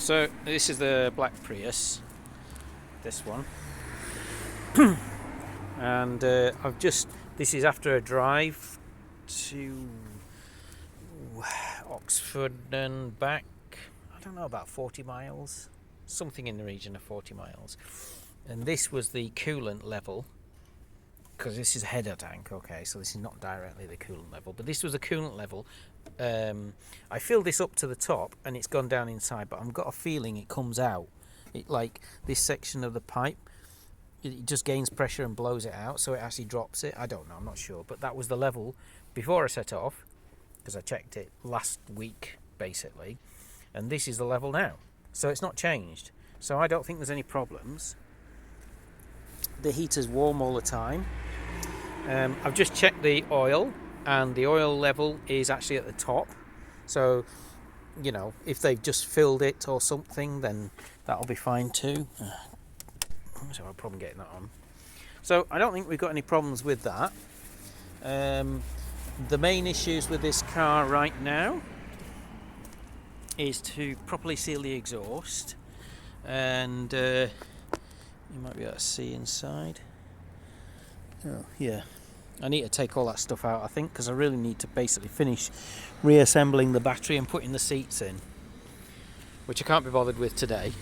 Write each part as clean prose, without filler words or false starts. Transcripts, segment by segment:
So this is the black Prius, this one, and this is after a drive to Oxford and back. I don't know, about 40 miles, something in the region of 40 miles. And this was the coolant level, because this is a header tank, okay, so this is not directly the coolant level, but this was a coolant level. I filled this up to the top and it's gone down inside, but I've got a feeling it comes out. It, like this section of the pipe, it just gains pressure and blows it out, so it actually drops it. I don't know, I'm not sure, but that was the level before I set off, because I checked it last week basically, and this is the level now, so it's not changed. So I don't think there's any problems. The heater's warm all the time. I've just checked the oil, and the oil level is actually at the top, so you know, if they've just filled it or something, then that'll be fine too. So I'll probably get that on. So I don't think we've got any problems with that. The main issues with this car right now is to properly seal the exhaust, and you might be able to see inside. Oh yeah, I need to take all that stuff out, I think, because I really need to basically finish reassembling the battery and putting the seats in, which I can't be bothered with today.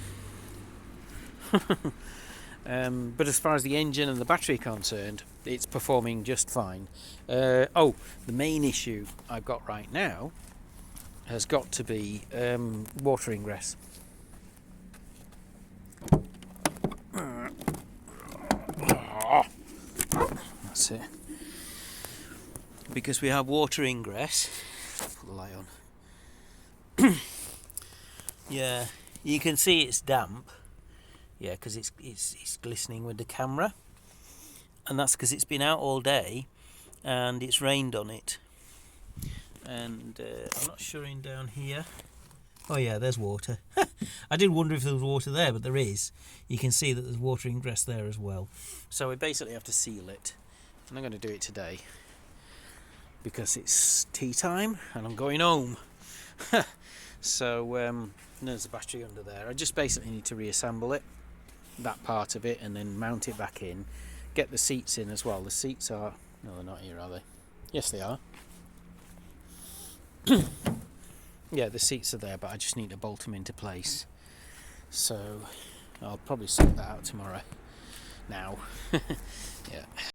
But as far as the engine and the battery are concerned, it's performing just fine. The main issue I've got right now has got to be water ingress. That's it. Because we have water ingress. Put the light on. Yeah, you can see it's damp. Yeah, because it's glistening with the camera, and that's because it's been out all day and it's rained on it. And I'm not sure in down here. Oh yeah, there's water. I did wonder if there was water there, but there is. You can see that there's water ingress there as well. So we basically have to seal it, and I'm going to do it today because it's tea time and I'm going home. So there's the battery under there. I just basically need to reassemble it, that part of it, and then mount it back in. Get the seats in as well. The seats are... no, they're not here, are they? Yes, they are. Yeah, the seats are there, but I just need to bolt them into place. So I'll probably sort that out tomorrow. Now. Yeah.